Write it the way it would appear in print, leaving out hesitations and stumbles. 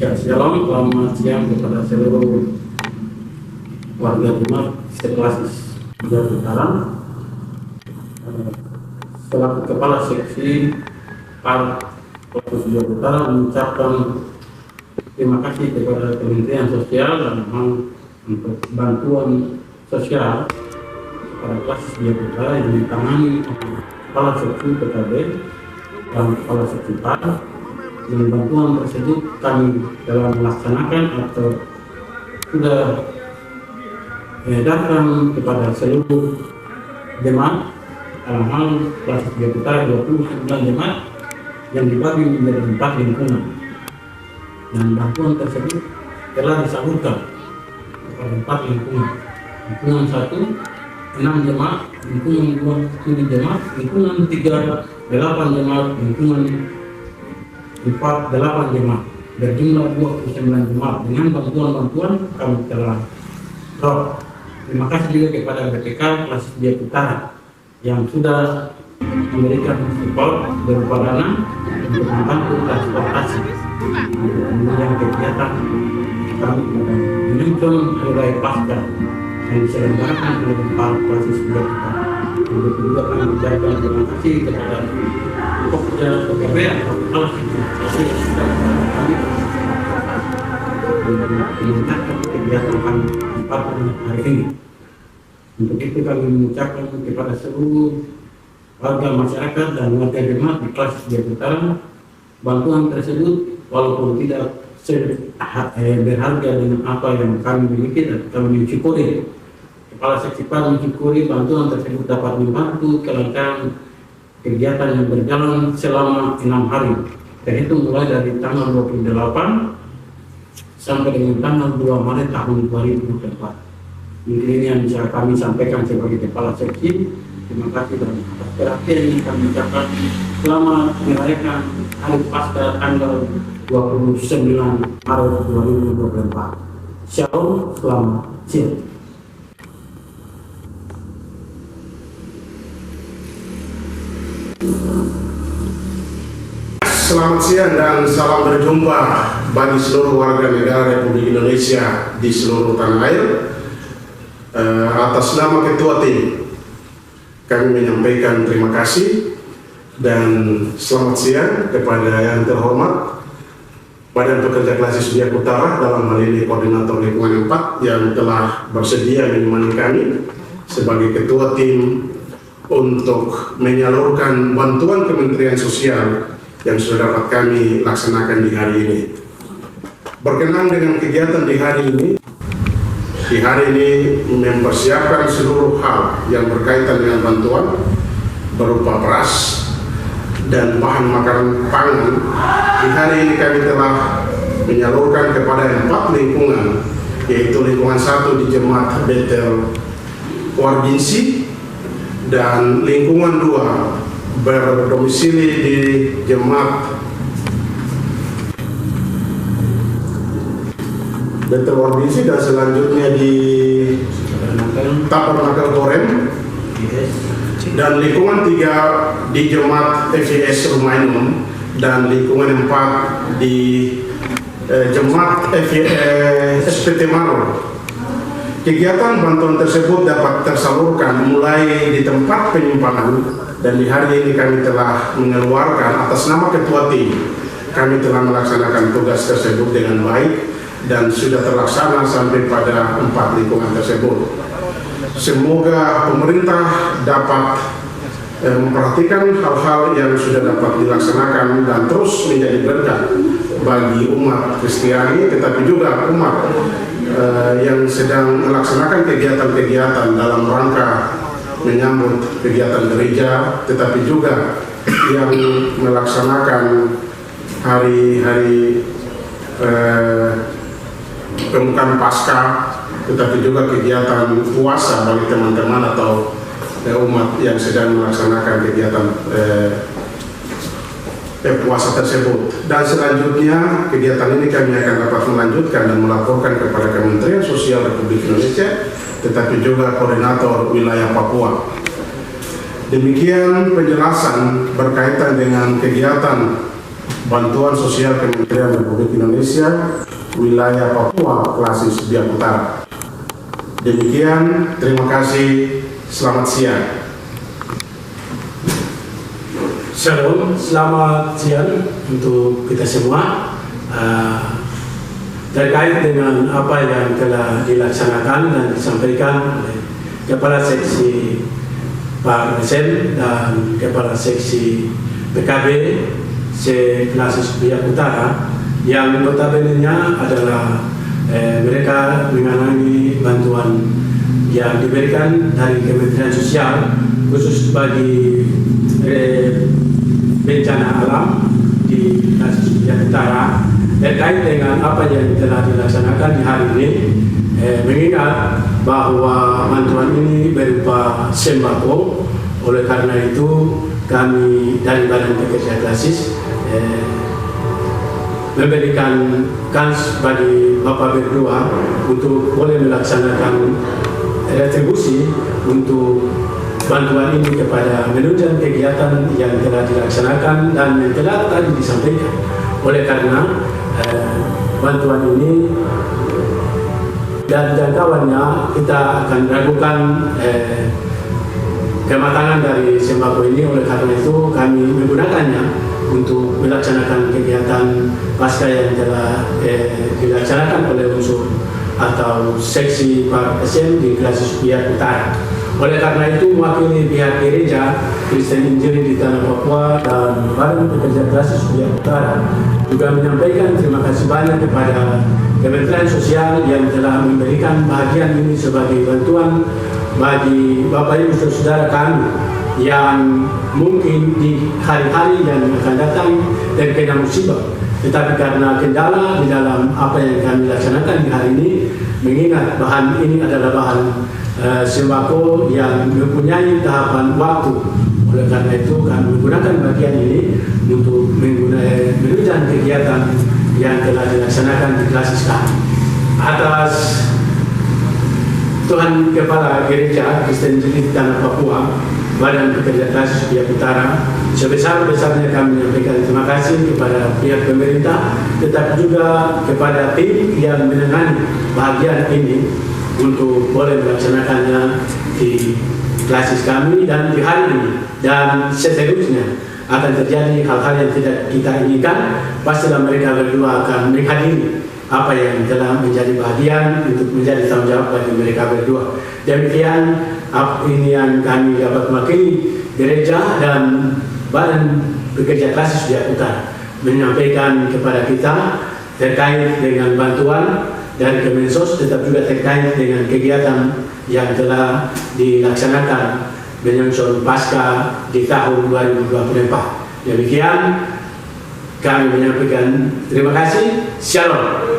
Ya, selamat siang kepada seluruh warga Jemaat sekelas Jawa Utara. Selaku Kepala Seksi PAR Provinsi Jawa Utara mengucapkan terima kasih kepada Kementerian Sosial dan untuk bantuan sosial kepada kelas Jawa Utara yang ditangani Kepala Seksi PKB dan Kepala Seksi PAR. Dengan bantuan tersebut kami dalam melaksanakan atau sudah datang kepada seluruh jemaat dalam hal kelas Jawa Utara 29 jemaat yang dibagi menjadi 4 lingkungan, dan bantuan tersebut telah disalurkan kepada 4 lingkungan. Lingkungan 1 6 jemaat, lingkungan 2 7 jemaat, lingkungan 3 8 jemaat, lingkungan 4 8 jemaat, berjumlah 29 jemaat. Dengan bantuan-bantuan kami telah drop. Terima kasih juga kepada BPK kelas Jawa Utara yang sudah memberikan support berupa dana untuk membantu transportasi kemudian kegiatan kami pada menyusun hari raya Pasca yang diselenggarakan oleh para kelas Jawa Utara. Untuk juga kami mengucapkan terima kasih kepada Pokja PKB atau kelas yang sudah kami meningkatkan kegiatan kami pada hari ini. Untuk itu kami mengucapkan kepada seluruh warga masyarakat dan warga jemaat di kelas Jawa Utara, bantuan tersebut walaupun tidak berharga dengan apa yang kami miliki, dan kami mensyukuri. Kepala Seksi PAR mensyukuri bantuan tersebut dapat membantu kelancaran kegiatan yang berjalan selama 6 hari, terhitung mulai dari tanggal 28 sampai dengan tanggal 2 Maret tahun 2024. Mungkin ini yang bisa kami sampaikan sebagai Kepala Seksi. Terima kasih dan atas perhatian ini kami ucapkan selamat merayakan Hari Pasca tanggal 29 Maret 2024. Shalom, selamat siang. Selamat siang dan salam berjumpa bagi seluruh warga negara Republik Indonesia di seluruh tanah air. Atas nama Ketua Tim, kami menyampaikan terima kasih dan selamat siang kepada yang terhormat Badan Pekerja Klasis Jawa Utara, dalam hal ini Koordinator Lingkungan 4 yang telah bersedia menemani kami sebagai Ketua Tim untuk menyalurkan bantuan Kementerian Sosial yang sudah dapat kami laksanakan di hari ini. Berkenaan dengan kegiatan di hari ini mempersiapkan seluruh hal yang berkaitan dengan bantuan berupa beras dan bahan makanan pangan. Di hari ini kami telah menyalurkan kepada 4 lingkungan, yaitu lingkungan 1 di Jemaat Betel Warbinsi, dan lingkungan 2 berdomisili di Jemaat Betel Warbinsi, dan selanjutnya di Tabernakel Korem, dan lingkungan 3 di Jemaat FIS Rumainum, dan lingkungan 4 di Jemaat SPT Maro. Kegiatan bantuan tersebut dapat tersalurkan mulai di tempat penyimpanan, dan di hari ini kami telah mengeluarkan atas nama Ketua Tim. Kami telah melaksanakan tugas tersebut dengan baik dan sudah terlaksana sampai pada 4 lingkungan tersebut. Semoga pemerintah dapat memperhatikan hal-hal yang sudah dapat dilaksanakan dan terus menjadi berkat bagi umat Kristiani, tetapi juga umat yang sedang melaksanakan kegiatan-kegiatan dalam rangka menyambut kegiatan gereja, tetapi juga yang melaksanakan hari-hari pembukaan Pasca, tetapi juga kegiatan puasa bagi teman-teman atau umat yang sedang melaksanakan kegiatan puasa tersebut. Dan selanjutnya kegiatan ini kami akan dapat melanjutkan dan melaporkan kepada Kementerian Sosial Republik Indonesia, tetapi juga Koordinator Wilayah Papua. Demikian penjelasan berkaitan dengan kegiatan Bantuan Sosial Kementerian Republik Indonesia wilayah Papua Klasis Biak Utara. Demikian, terima kasih, selamat siang. Shalom, selamat siang untuk kita semua. Terkait dengan apa yang telah dilaksanakan dan disampaikan oleh Kepala Seksi Pak Resen dan Kepala Seksi PKB se-Klasis Biak Utara, yang notabene-nya adalah mereka mengalami bantuan yang diberikan dari Kementerian Sosial khusus bagi bencana alam di Klasis Biak Utara. Terkait dengan apa yang telah dilaksanakan di hari ini, mengingat bahwa bantuan ini berupa sembako, oleh karena itu kami dari Badan Pekerja Klasis memberikan kans bagi Bapak berdua untuk boleh melaksanakan retribusi untuk bantuan ini kepada menunjang kegiatan yang telah dilaksanakan dan yang telah tadi disampaikan. Oleh karena bantuan ini dan jangkauannya kita akan ragukan kematangan dari sembako ini. Oleh karena itu kami menggunakannya untuk melaksanakan kegiatan pasca yang telah dilaksanakan oleh unsur atau seksi Pak SM di Klasis Biak Utara. Oleh karena itu, mewakili pihak gereja Kristen Injili di Tanah Papua dan Badan Pekerja Klasis Biak Utara juga menyampaikan terima kasih banyak kepada Kementerian Sosial yang telah memberikan bagian ini sebagai bantuan bagi Bapak Ibu Saudara kami yang mungkin di hari-hari yang akan datang terkena musibah. Tetapi karena kendala di dalam apa yang kami laksanakan di hari ini, mengingat bahan ini adalah bahan sembako yang mempunyai tahapan waktu. Oleh karena itu kami menggunakan bagian ini untuk menunjang kegiatan yang telah dilaksanakan di Klasis kami. Atas Tuhan Kepala Gereja Kristen Injili Tanah Papua, Badan Pekerja Klasis Biak Utara, sebesar-besarnya kami menyampaikan terima kasih kepada pihak pemerintah, tetapi juga kepada tim yang menangani bagian ini untuk boleh melaksanakannya di Klasis kami dan di hari ini. Dan seterusnya akan terjadi hal-hal yang tidak kita inginkan, pastilah mereka berdua akan menghadiri apa yang telah menjadi bagian untuk menjadi tanggung jawab bagi mereka berdua. Demikian ini yang kami dapat mewakili gereja dan Badan Pekerja Klasis Biak Utara menyampaikan kepada kita terkait dengan bantuan dari Kemensos, tetap juga terkait dengan kegiatan yang telah dilaksanakan menyongsong pasca di tahun 2024. Demikian kami menyampaikan terima kasih. Shalom.